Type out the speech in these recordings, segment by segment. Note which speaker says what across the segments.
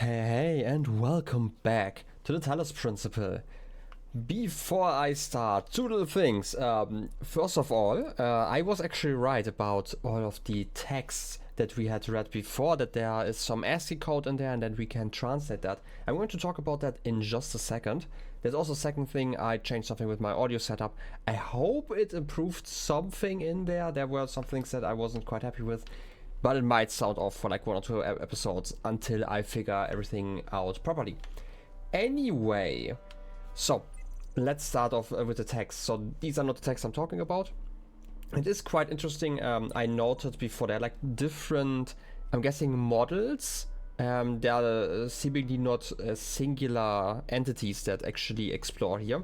Speaker 1: Hey, and welcome back to the Talos Principle. Before I start, two little things. First of all, I was actually right about all of the texts that we had read before, that there is some ASCII code in there and then we can translate that. I'm going to talk about that in just a second. There's also a second thing, I changed something with my audio setup. I hope it improved something in there. There were some things that I wasn't quite happy with. But it might sound off for like one or two episodes until I figure everything out properly. Anyway, so let's start off with the text. So these are not the texts I'm talking about. It is quite interesting. I noted before there are like different, I'm guessing, models. They are seemingly not singular entities that actually explore here.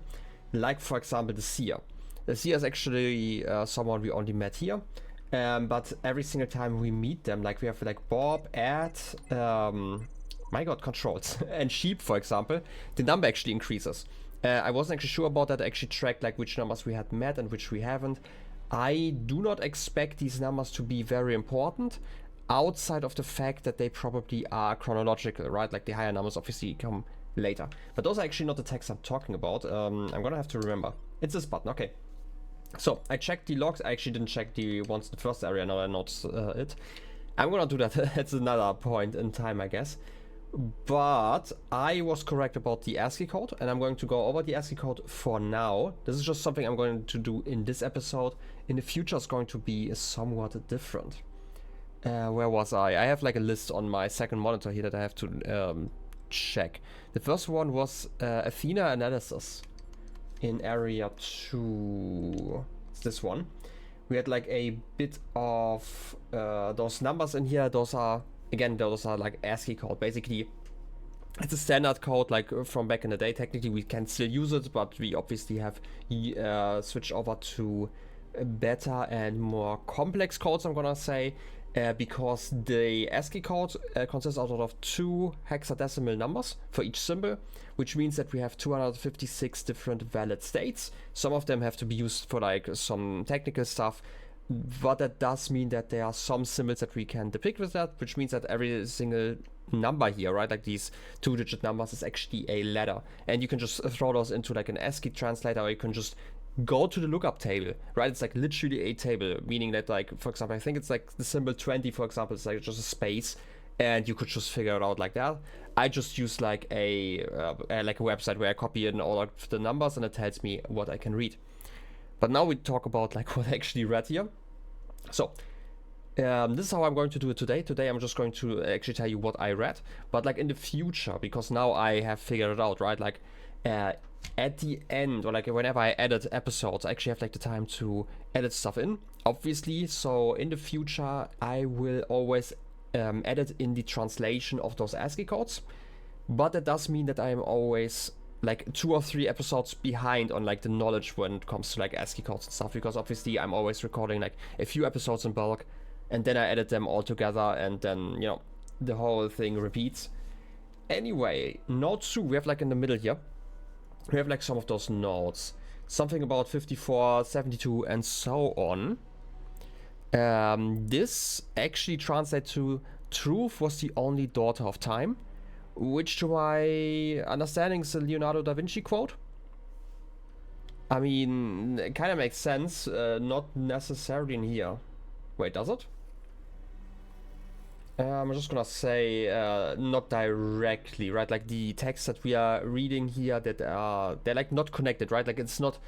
Speaker 1: Like, for example, the seer. The seer is actually someone we only met here. But every single time we meet them, like we have like Bob, Ed, my god, controls, and Sheep, for example, the number actually increases. I wasn't actually sure about that. I actually tracked like which numbers we had met and which we haven't. I do not expect these numbers to be very important, outside of the fact that they probably are chronological, right? Like the higher numbers obviously come later. But those are actually not the texts I'm talking about. I'm gonna have to remember. It's this button, okay. So I checked the logs. I actually didn't check the ones in the first area. Now I noticed it. I'm gonna do that at another point in time, I guess. But I was correct about the ASCII code, and I'm going to go over the ASCII code for now. This is just something I'm going to do in this episode. In the future, it's going to be somewhat different. Where was I? I have like a list on my second monitor here that I have to check. The first one was Athena analysis. In area 2, it's this one. We had like a bit of those numbers in here. Those are like ASCII code. Basically, it's a standard code like from back in the day. Technically, we can still use it, but we obviously have switched over to better and more complex codes, I'm gonna say. Because the ASCII code consists out of 2 hexadecimal numbers for each symbol, which means that we have 256 different valid states. Some of them have to be used for like some technical stuff, but that does mean that there are some symbols that we can depict with that, which means that every single number here, right, like these 2-digit numbers, is actually a letter, and you can just throw those into like an ASCII translator, or you can just go to the lookup table, right? It's like literally a table, meaning that, like, for example, I think it's like the symbol 20, for example, it's like just a space, and you could just figure it out like that. I just use like a website where I copy in all of the numbers and it tells me what I can read. But now we talk about like what I actually read here. So this is how I'm going to do it today. Today I'm just going to actually tell you what I read, but like in the future, because now I have figured it out, right? Like at the end, or like whenever I edit episodes, I actually have like the time to edit stuff in, obviously. So in the future, I will always edit in the translation of those ASCII codes, but that does mean that I'm always like 2 or 3 episodes behind on like the knowledge when it comes to like ASCII codes and stuff, because obviously I'm always recording like a few episodes in bulk, and then I edit them all together, and then, you know, the whole thing repeats. Anyway, note 2, we have like in the middle here, we have like some of those notes, something about 54, 72, and so on. This actually translates to truth was the only daughter of time, which to my understanding is a Leonardo da Vinci quote. I mean, it kind of makes sense, not necessarily in here. Wait, does it? I'm just gonna say not directly, right? Like the texts that we are reading here, that they're like not connected, right? Like it's not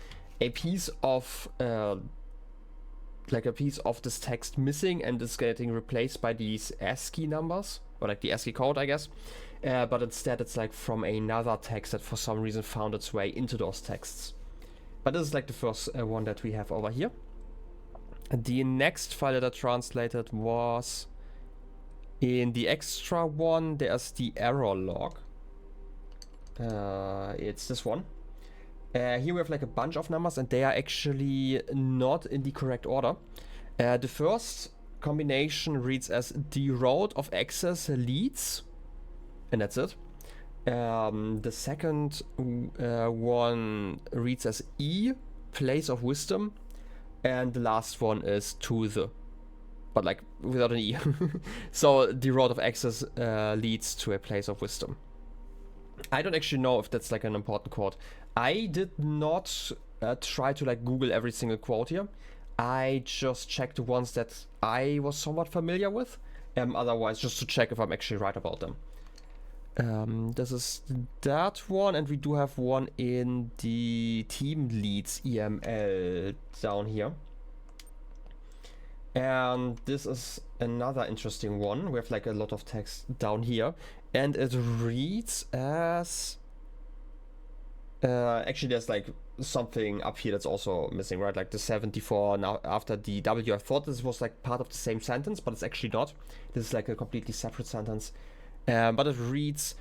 Speaker 1: a piece of this text missing and is getting replaced by these ASCII numbers, or like the ASCII code, I guess. But instead it's like from another text that for some reason found its way into those texts. But this is like the first one that we have over here. The next file that I translated was in the extra one. There's the error log. It's this one. Here we have like a bunch of numbers, and they are actually not in the correct order. The first combination reads as the road of access leads, and that's it. The second one reads as E, place of wisdom, and the last one is to the. but like without an E. So the road of access leads to a place of wisdom. I don't actually know if that's like an important quote. I did not try to like Google every single quote here. I just checked the ones that I was somewhat familiar with. Otherwise, just to check if I'm actually right about them. This is that one, and we do have one in the team leads EML down here. And this is another interesting one. We have like a lot of text down here, and it reads as actually there's like something up here that's also missing, right? Like the 74 now after the W. I thought this was like part of the same sentence, but it's actually not. This is like a completely separate sentence. But it reads,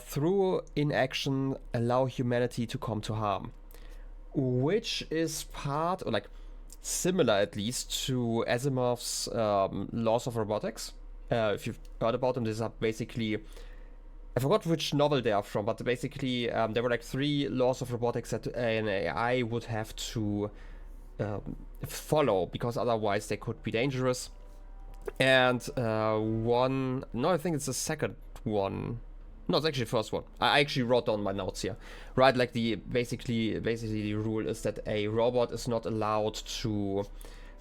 Speaker 1: through inaction, allow humanity to come to harm. Which is part, or like similar at least, to Asimov's laws of robotics. If you've heard about them, these are basically, I forgot which novel they are from, but basically there were like 3 laws of robotics that an AI would have to follow, because otherwise they could be dangerous. And one, no, I think it's the second one. No, it's actually the first one. I actually wrote down my notes here, right? Like the basically the rule is that a robot is not allowed to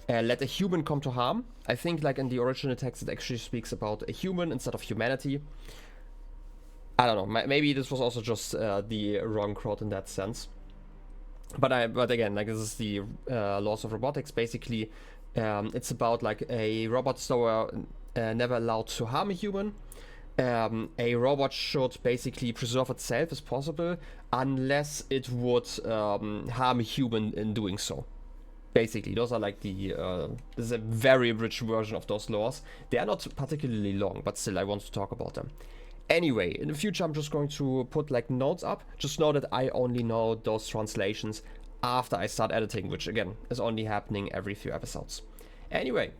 Speaker 1: let a human come to harm. I think like in the original text it actually speaks about a human instead of humanity. I don't know. Maybe this was also just the wrong quote in that sense. But again, like this is the laws of robotics. Basically, it's about like a robot so never allowed to harm a human. A robot should basically preserve itself as possible, unless it would harm a human in doing so. Basically, those are like the this is a very rich version of those laws. They are not particularly long, but still I want to talk about them. Anyway, in the future I'm just going to put like notes up. Just know that I only know those translations after I start editing, which again is only happening every few episodes. Anyway,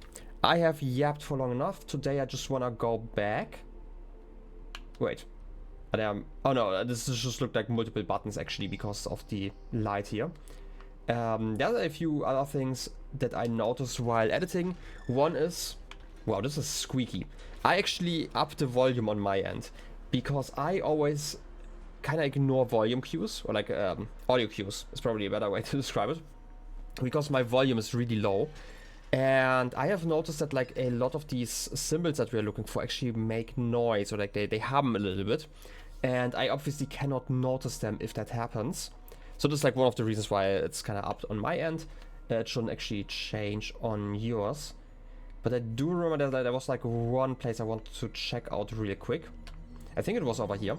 Speaker 1: I have yapped for long enough. Today I just want to go back. Wait. Oh no, this just looked like multiple buttons actually because of the light here. There are a few other things that I noticed while editing. One is, wow, this is squeaky. I actually upped the volume on my end because I always kind of ignore volume cues, or like audio cues is probably a better way to describe it, because my volume is really low. And I have noticed that like a lot of these symbols that we're looking for actually make noise, or like they hum a little bit. And I obviously cannot notice them if that happens. So this is like one of the reasons why it's kind of up on my end. It shouldn't actually change on yours. But I do remember that there was like one place I wanted to check out really quick. I think it was over here.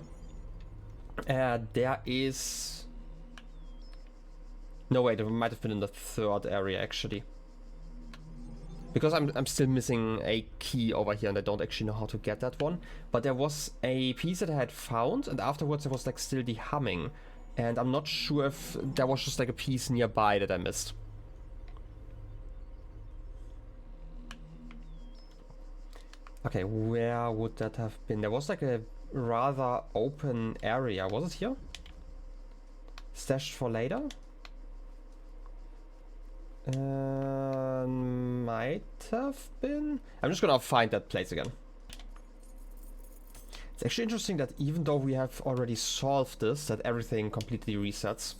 Speaker 1: There is... No, wait, it might have been in the third area actually. Because I'm still missing a key over here and I don't actually know how to get that one. But there was a piece that I had found, and afterwards there was like still the humming. And I'm not sure if there was just like a piece nearby that I missed. Okay, where would that have been? There was like a rather open area. Was it here? Stashed for later? Might have been. I'm just gonna find that place again. It's actually interesting that even though we have already solved this, that everything completely resets.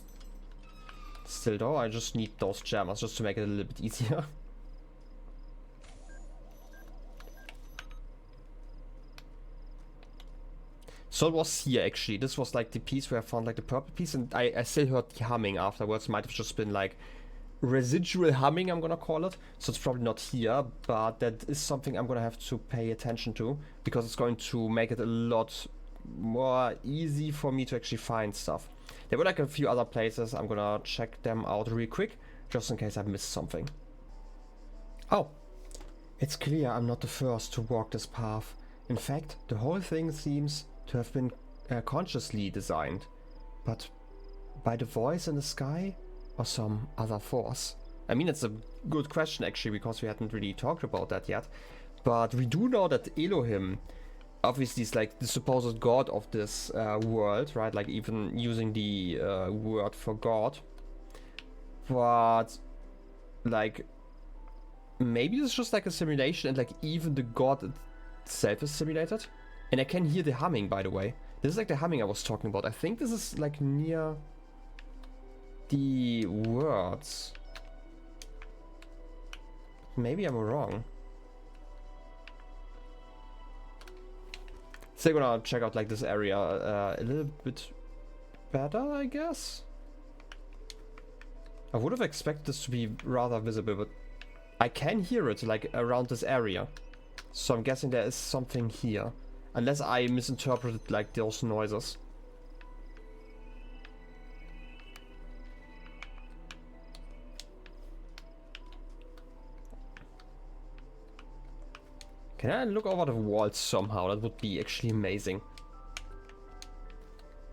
Speaker 1: Still though, I just need those jammers just to make it a little bit easier. So it was here actually. This was like the piece where I found like the purple piece, and I still heard the humming afterwards. Might have just been like residual humming, I'm gonna call it. So it's probably not here, but that is something I'm gonna have to pay attention to, because it's going to make it a lot more easy for me to actually find stuff. There were like a few other places. I'm gonna check them out real quick, just in case I missed something. Oh, it's clear I'm not the first to walk this path. In fact, the whole thing seems to have been consciously designed. But by the voice in the sky? Or some other force? I mean, it's a good question actually, because we hadn't really talked about that yet. But we do know that Elohim obviously is like the supposed god of this world, right? Like even using the word for god. But like maybe it's just like a simulation and like even the god itself is simulated. And I can hear the humming, by the way. This is like the humming I was talking about. I think this is like near the words. Maybe I'm wrong. So I'm gonna check out like this area a little bit better, I guess. I would have expected this to be rather visible, but I can hear it like around this area. So I'm guessing there is something here. Unless I misinterpreted like those noises. Can I look over the walls somehow? That would be actually amazing.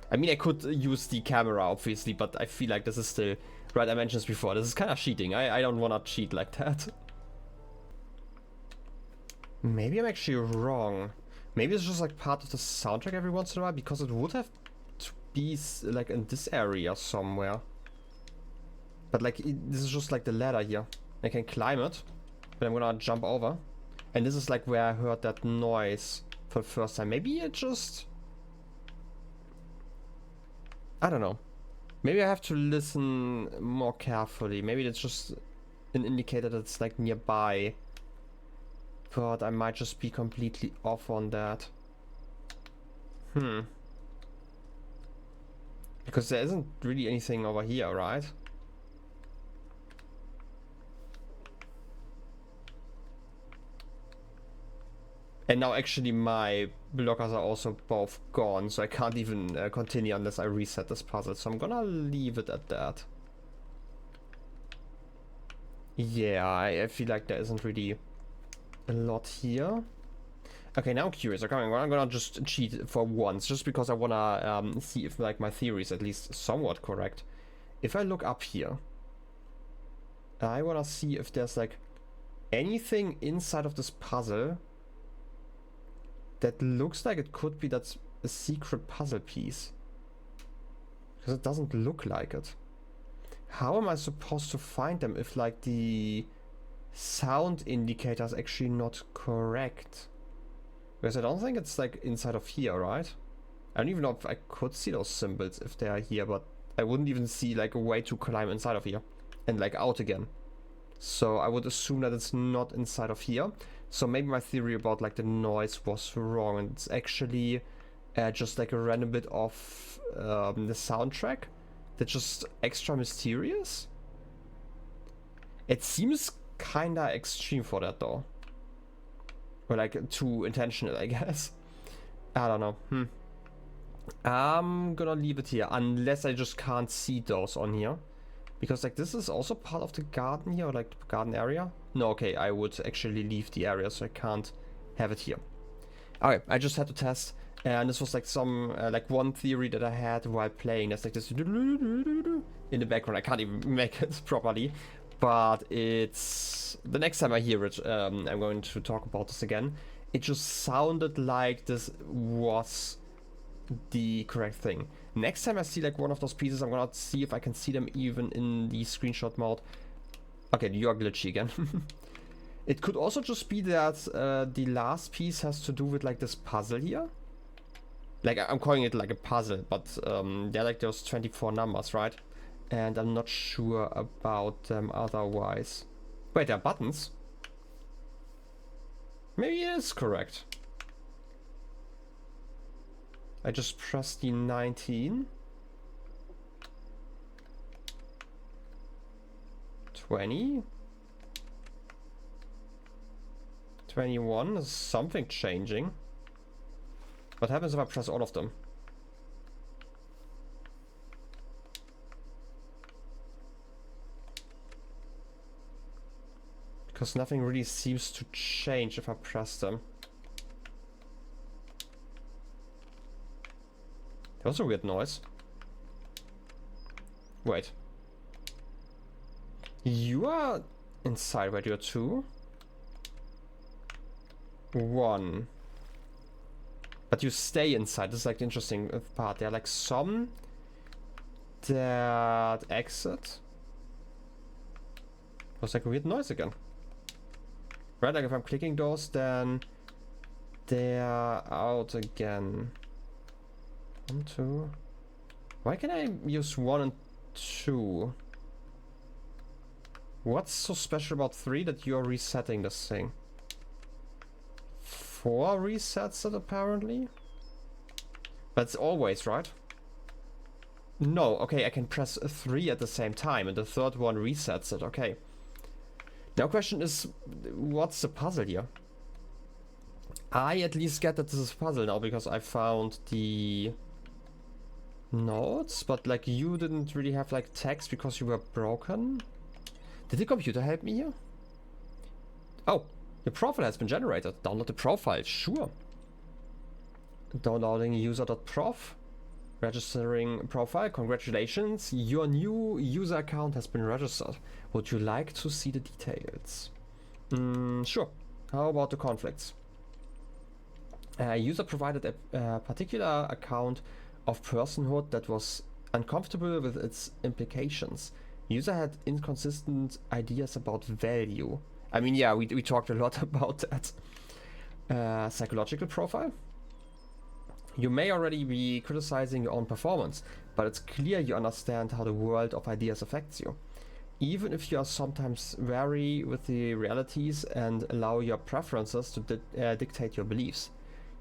Speaker 1: I mean, I could use the camera, obviously, but I feel like this is still... Right, I mentioned this before. This is kind of cheating. I don't want to cheat like that. Maybe I'm actually wrong. Maybe it's just like part of the soundtrack every once in a while, because it would have to be like in this area somewhere. But like, this is just like the ladder here. I can climb it, but I'm gonna jump over. And this is like where I heard that noise for the first time. Maybe it just... I don't know. Maybe I have to listen more carefully. Maybe it's just an indicator that it's like nearby. But I might just be completely off on that. Because there isn't really anything over here, right? And now actually my blockers are also both gone, so I can't even continue unless I reset this puzzle. So I'm gonna leave it at that. Yeah, I feel like there isn't really a lot here. Okay, now I'm curious. Okay, I'm gonna just cheat for once, just because I wanna see if like my theory is at least somewhat correct. If I look up here, I wanna see if there's like anything inside of this puzzle that looks like it could be that's a secret puzzle piece. Because it doesn't look like it. How am I supposed to find them if like the sound indicator is actually not correct? Because I don't think it's like inside of here, right? I don't even know if I could see those symbols if they are here, but I wouldn't even see like a way to climb inside of here and like out again. So I would assume that it's not inside of here. So maybe my theory about like the noise was wrong, and it's actually just like a random bit of the soundtrack that's just extra mysterious. It seems kinda extreme for that though. Or like too intentional, I guess. I don't know. I'm gonna leave it here unless I just can't see those on here. Because like this is also part of the garden here, or like the garden area. No, okay, I would actually leave the area, so I can't have it here. Okay, I just had to test, and this was like some like one theory that I had while playing. There's like this in the background. I can't even make it properly, but it's the next time I hear it, I'm going to talk about this again. It just sounded like this was the correct thing. Next time I see like one of those pieces, I'm gonna see if I can see them even in the screenshot mode. Okay, you are glitchy again. It could also just be that the last piece has to do with like this puzzle here. Like I'm calling it like a puzzle, but they're like those 24 numbers, right? And I'm not sure about them otherwise. Wait, there are buttons? Maybe it is correct. I just pressed the 19. 20. 21. Is something changing? What happens if I press all of them? Because nothing really seems to change if I press them. That was a weird noise. Wait. You are inside, right? You're 2. 1. But you stay inside. This is like the interesting part. There are like some that exit. It was like a weird noise again. Right, like if I'm clicking those, then they're out again. 1, 2. Why can I use 1 and 2? What's so special about 3 that you're resetting this thing? 4 resets it apparently? That's always, right? No, okay, I can press 3 at the same time and the third one resets it, okay. Now question is, what's the puzzle here? I at least get that this is a puzzle now because I found the notes, but like you didn't really have like text because you were broken. Did the computer help me here? Oh, your profile has been generated. Download the profile, sure. Downloading user.prof. Registering profile, congratulations, your new user account has been registered. Would you like to see the details? Sure. How about the conflicts? User provided a particular account of personhood that was uncomfortable with its implications. User had inconsistent ideas about value. I mean, yeah, we talked a lot about that. Psychological profile. You may already be criticizing your own performance, but it's clear you understand how the world of ideas affects you. Even if you are sometimes wary with the realities and allow your preferences to dictate your beliefs.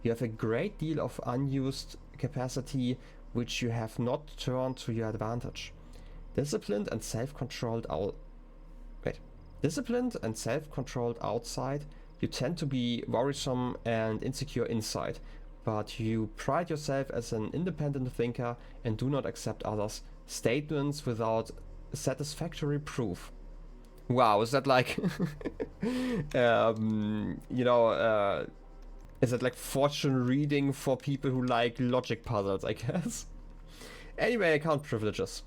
Speaker 1: You have a great deal of unused capacity which you have not turned to your advantage. Disciplined and self-controlled outside, you tend to be worrisome and insecure inside. But you pride yourself as an independent thinker and do not accept others' statements without satisfactory proof. Wow, is that like, is that like fortune reading for people who like logic puzzles, I guess? Anyway, account privileges.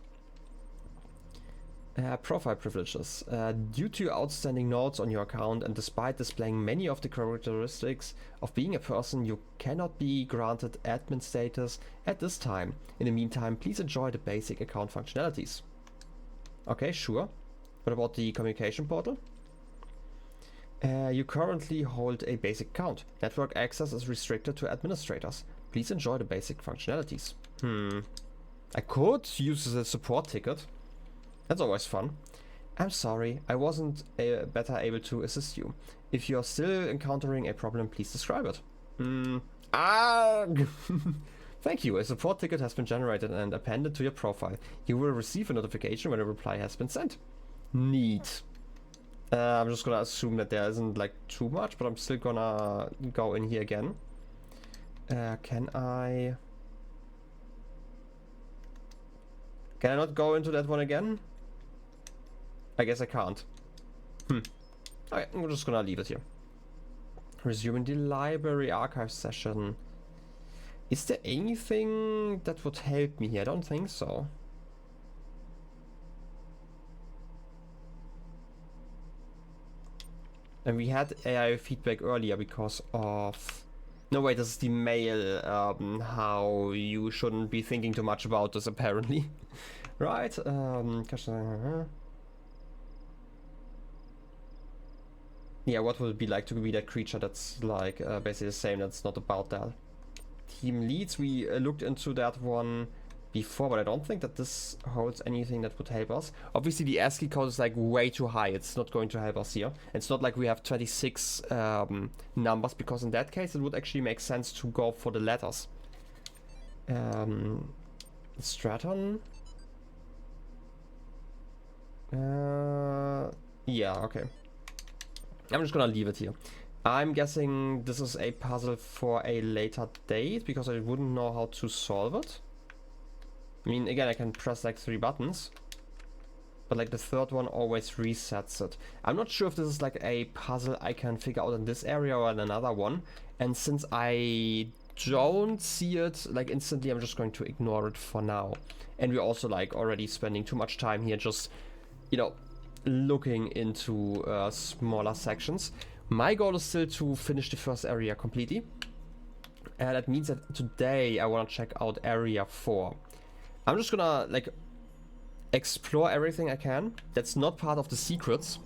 Speaker 1: Profile privileges. Due to your outstanding notes on your account and despite displaying many of the characteristics of being a person, you cannot be granted admin status at this time. In the meantime, please enjoy the basic account functionalities. Okay, sure. What about the communication portal? You currently hold a basic account. Network access is restricted to administrators. Please enjoy the basic functionalities. I could use the support ticket. That's always fun. I'm sorry, I wasn't better able to assist you. If you're still encountering a problem, please describe it. Thank you, a support ticket has been generated and appended to your profile. You will receive a notification when a reply has been sent. Neat. I'm just gonna assume that there isn't like too much, but I'm still gonna go in here again. Can I not go into that one again? I guess I can't. Okay, I'm just gonna leave it here. Resuming the library archive session. Is there anything that would help me here? I don't think so. And we had AI feedback earlier because of... No, wait, this is the mail, how you shouldn't be thinking too much about this, apparently. Right, yeah, what would it be like to be that creature that's like basically the same, that's not about that. Team leads, we looked into that one before, but I don't think that this holds anything that would help us. Obviously the ASCII code is like way too high, it's not going to help us here. It's not like we have 26 numbers, because in that case it would actually make sense to go for the letters. Straton. Yeah, okay. I'm just gonna leave it here. I'm guessing this is a puzzle for a later date, because I wouldn't know how to solve it. I mean, again, I can press like 3 buttons, but like the third one always resets it. I'm not sure if this is like a puzzle I can figure out in this area or in another one. And since I don't see it like instantly, I'm just going to ignore it for now. And we're also like already spending too much time here just, you know, looking into smaller sections. My goal is still to finish the first area completely. And that means that today I want to check out area 4. I'm just gonna like explore everything I can. That's not part of the secrets.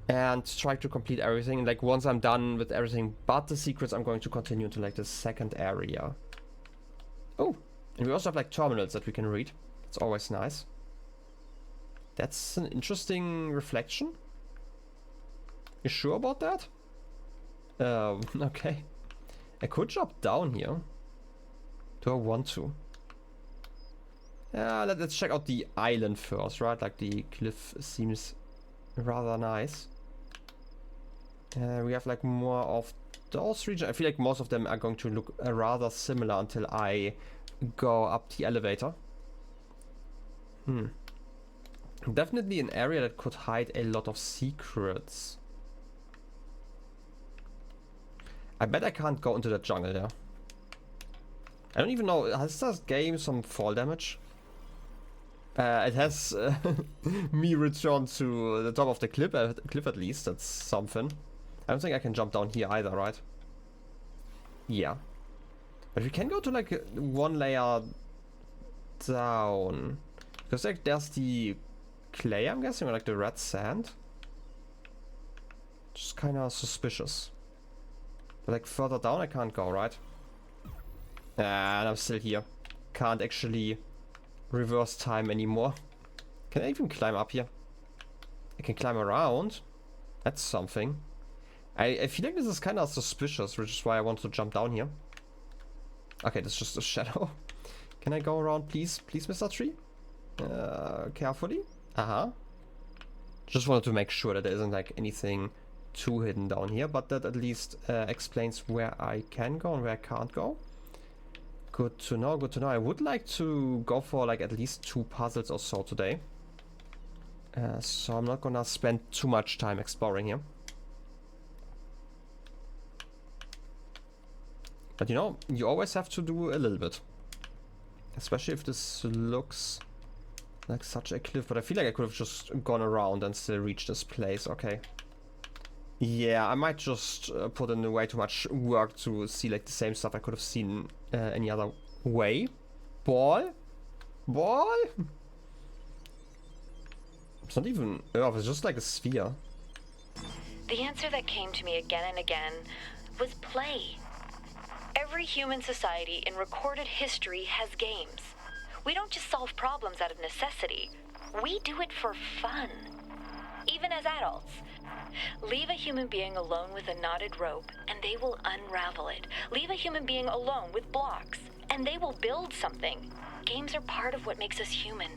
Speaker 1: and try to complete everything. Like once I'm done with everything but the secrets, I'm going to continue to like the second area. Oh, and we also have like terminals that we can read. It's always nice. That's an interesting reflection. You sure about that? Okay. I could drop down here. Do I want to? Yeah, let's check out the island first, right? Like the cliff seems rather nice. We have like more of those regions. I feel like most of them are going to look rather similar until I go up the elevator. Definitely an area that could hide a lot of secrets. I bet I can't go into the jungle there. I don't even know, has this game some fall damage? It has me return to the top of the cliff at least, that's something. I don't think I can jump down here either, right? Yeah. But we can go to like one layer down. Because like there's the clay, I'm guessing, or like the red sand. Just kind of suspicious. But like further down I can't go, right? And I'm still here. Can't actually reverse time anymore. Can I even climb up here? I can climb around. That's something. I feel like this is kind of suspicious, which is why I want to jump down here. Okay, that's just a shadow. Can I go around, please? Please, Mr. Tree? Carefully. Just wanted to make sure that there isn't like anything too hidden down here, but that at least explains where I can go and where I can't go. Good to know, good to know. I would like to go for like at least 2 puzzles or so today. So I'm not gonna spend too much time exploring here. But you know, you always have to do a little bit. Especially if this looks like such a cliff. But I feel like I could have just gone around and still reached this place. Okay. Yeah, I might just put in way too much work to see like the same stuff I could have seen any other way. Ball? Ball? It's not even Earth, it's just like a sphere.
Speaker 2: The answer that came to me again and again was play. Every human society in recorded history has games. We don't just solve problems out of necessity. We do it for fun. Even as adults. Leave a human being alone with a knotted rope, and they will unravel it. Leave a human being alone with blocks, and they will build something. Games are part of what makes us human.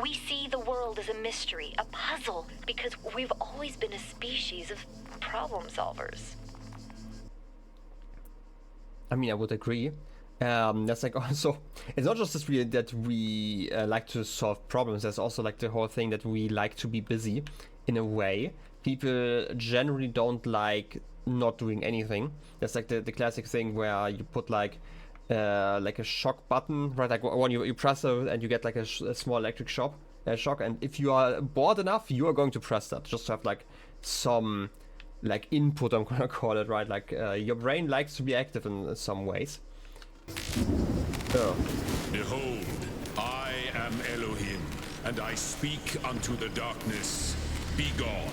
Speaker 2: We see the world as a mystery, a puzzle, because we've always been a species of problem solvers.
Speaker 1: I mean, I would agree. That's like also, it's not just that we like to solve problems. There's also like the whole thing that we like to be busy in a way. People generally don't like not doing anything. That's like the classic thing where you put like a shock button, right? Like when you press it and you get like a small electric shock. And if you are bored enough, you are going to press that just to have like some like input, I'm gonna call it, right? Like your brain likes to be active in some ways. Oh.
Speaker 3: Behold, I am Elohim, and I speak unto the darkness. Be gone.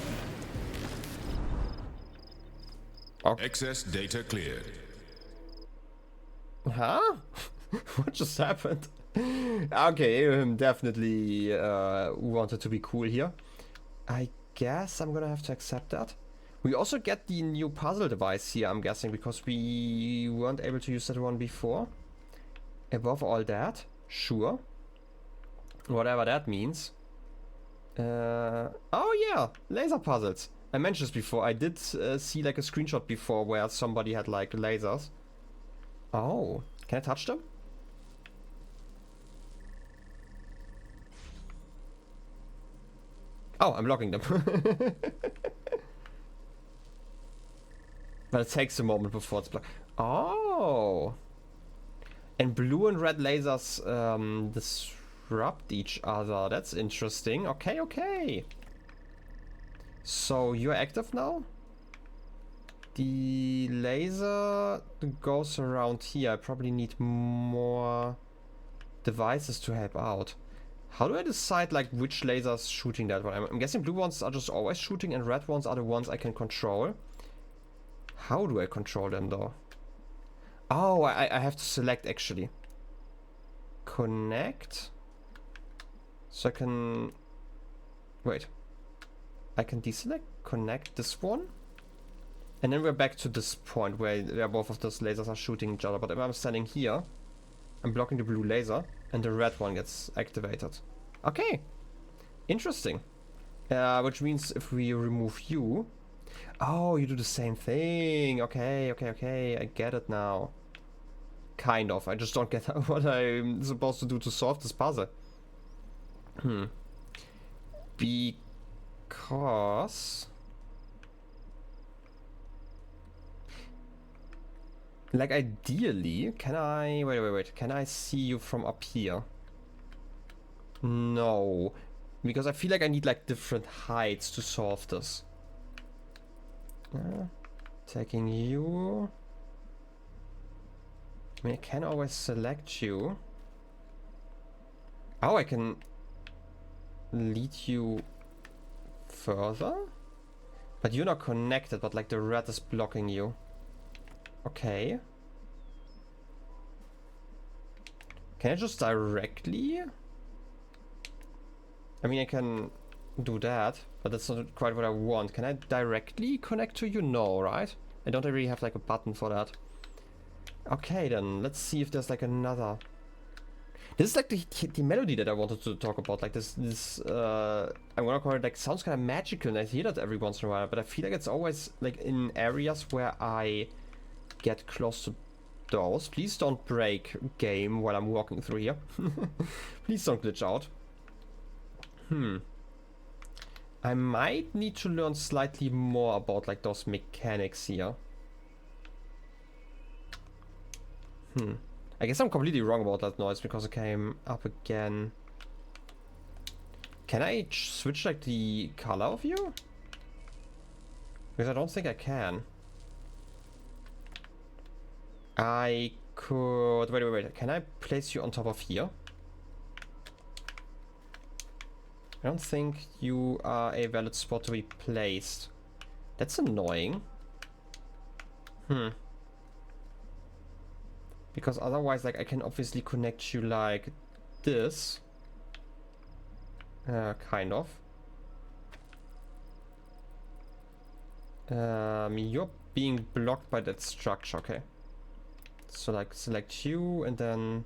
Speaker 1: Okay.
Speaker 3: Excess data cleared.
Speaker 1: Huh? What just happened? Okay, definitely wanted to be cool here. I guess I'm gonna have to accept that. We also get the new puzzle device here, I'm guessing, because we weren't able to use that one before. Above all that, sure. Whatever that means. Oh yeah, laser puzzles. I mentioned this before. I did see like a screenshot before where somebody had like lasers. Oh, can I touch them? Oh, I'm blocking them. But it takes a moment before it's blocked. Oh. And blue and red lasers disrupt each other. That's interesting. Okay, okay. So you're active now? The laser goes around here. I probably need more devices to help out. How do I decide like which laser's shooting that one? I'm guessing blue ones are just always shooting and red ones are the ones I can control. How do I control them though? Oh, I have to select actually. Connect. So I can... Wait. I can deselect, connect this one. And then we're back to this point where both of those lasers are shooting each other. But if I'm standing here, I'm blocking the blue laser and the red one gets activated. Okay. Interesting. Which means if we remove you... Oh, you do the same thing. Okay, okay, okay. I get it now. Kind of. I just don't get what I'm supposed to do to solve this puzzle. Because... Like, ideally, can I... Wait. Can I see you from up here? No. Because I feel like I need, like, different heights to solve this. Taking you... I mean, I can always select you. Oh, I can lead you further? But you're not connected, but like the red is blocking you. Okay. Can I just directly? I mean, I can do that, but that's not quite what I want. Can I directly connect to you? No, right? I don't really have like a button for that. Okay, then let's see if there's like another. This is like the melody that I wanted to talk about. Like this I'm gonna call it like sounds kind of magical, and I hear that every once in a while. But I feel like it's always like in areas where I get close to those. Please don't break game while I'm walking through here. Please don't glitch out. I might need to learn slightly more about like those mechanics here. I guess I'm completely wrong about that noise because it came up again. Can I switch like the color of you? Because I don't think I can. I could... Wait. Can I place you on top of here? I don't think you are a valid spot to be placed. That's annoying. Because otherwise, like, I can obviously connect you like this. Kind of. You're being blocked by that structure, okay. So, like, select you and then...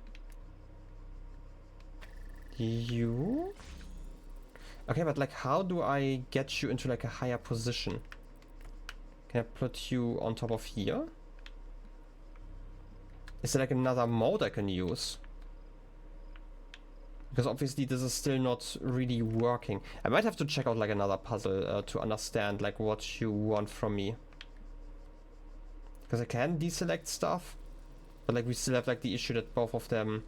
Speaker 1: You? Okay, but, like, how do I get you into, like, a higher position? Can I put you on top of here? Is there like another mode I can use? Because obviously this is still not really working. I might have to check out like another puzzle to understand like what you want from me. Because I can deselect stuff, but like we still have like the issue that both of them,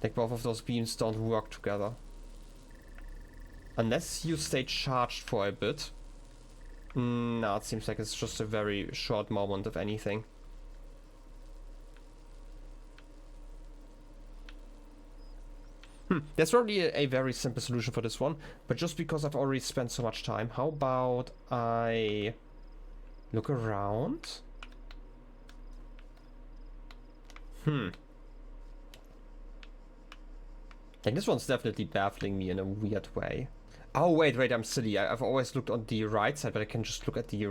Speaker 1: like both of those beams don't work together. Unless you stay charged for a bit. No, it seems like it's just a very short moment if anything. There's probably a very simple solution for this one, but just because I've already spent so much time, how about I look around? Like this one's definitely baffling me in a weird way. Oh wait, I'm silly. I've always looked on the right side, but I can just look at the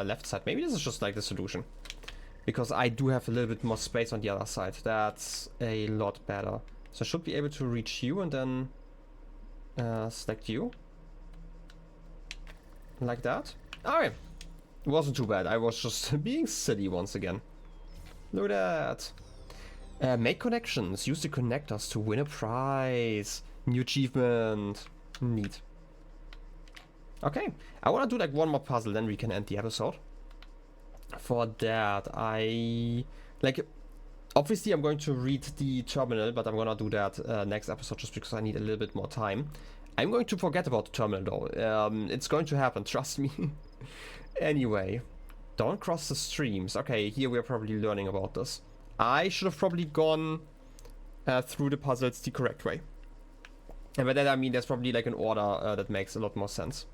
Speaker 1: left side. Maybe this is just like the solution. Because I do have a little bit more space on the other side. That's a lot better. So I should be able to reach you and then select you. Like that. Alright. It wasn't too bad. I was just being silly once again. Look at that. Make connections. Use the connectors to win a prize. New achievement. Neat. Okay. I want to do like one more puzzle, then we can end the episode. For that, obviously, I'm going to read the terminal, but I'm gonna do that next episode just because I need a little bit more time. I'm going to forget about the terminal though. It's going to happen, trust me. Anyway, don't cross the streams. Okay, here we're probably learning about this. I should have probably gone through the puzzles the correct way. And by that I mean there's probably like an order that makes a lot more sense.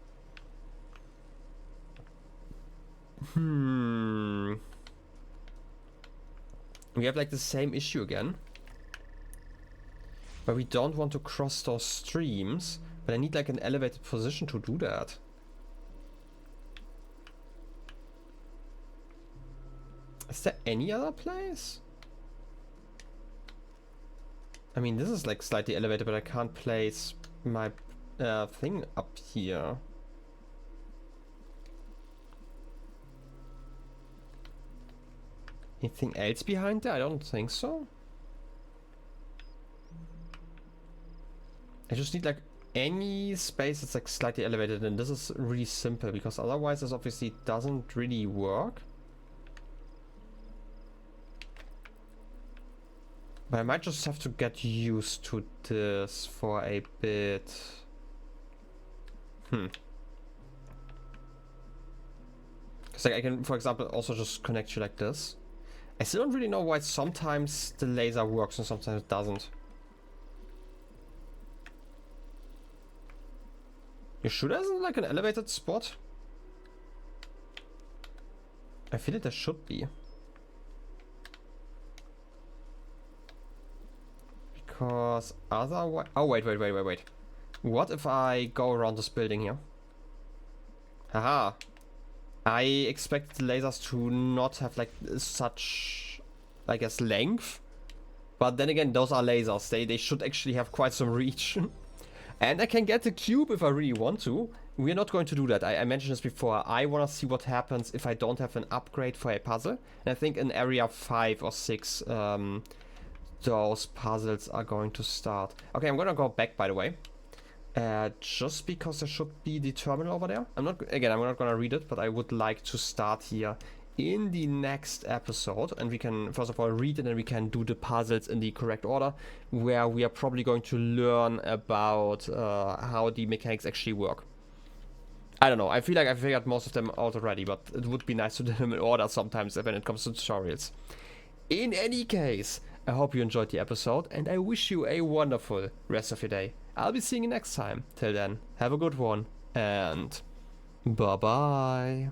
Speaker 1: We have like the same issue again. But we don't want to cross those streams. But I need like an elevated position to do that. Is there any other place? I mean, this is like slightly elevated, but I can't place my thing up here. Anything else behind there? I don't think so. I just need like any space that's like slightly elevated, and this is really simple because otherwise this obviously doesn't really work. But I might just have to get used to this for a bit. Because like I can, for example, also just connect you like this. I still don't really know why sometimes the laser works and sometimes it doesn't. You sure there isn't like an elevated spot? I feel like there should be. Because otherwise... Oh, wait. What if I go around this building here? Haha. I expect the lasers to not have like such, I guess, length. But then again, those are lasers. They should actually have quite some reach. And I can get the cube if I really want to. We're not going to do that. I mentioned this before. I want to see what happens if I don't have an upgrade for a puzzle. And I think in area 5 or 6, those puzzles are going to start. Okay, I'm gonna go back, by the way. Just because there should be the terminal over there. I'm not gonna read it, but I would like to start here in the next episode, and we can first of all read it, and we can do the puzzles in the correct order, where we are probably going to learn about how the mechanics actually work. I don't know, I feel like I figured most of them out already, but it would be nice to do them in order sometimes when it comes to tutorials. In any case, I hope you enjoyed the episode, and I wish you a wonderful rest of your day. I'll be seeing you next time. Till then, have a good one, and bye-bye.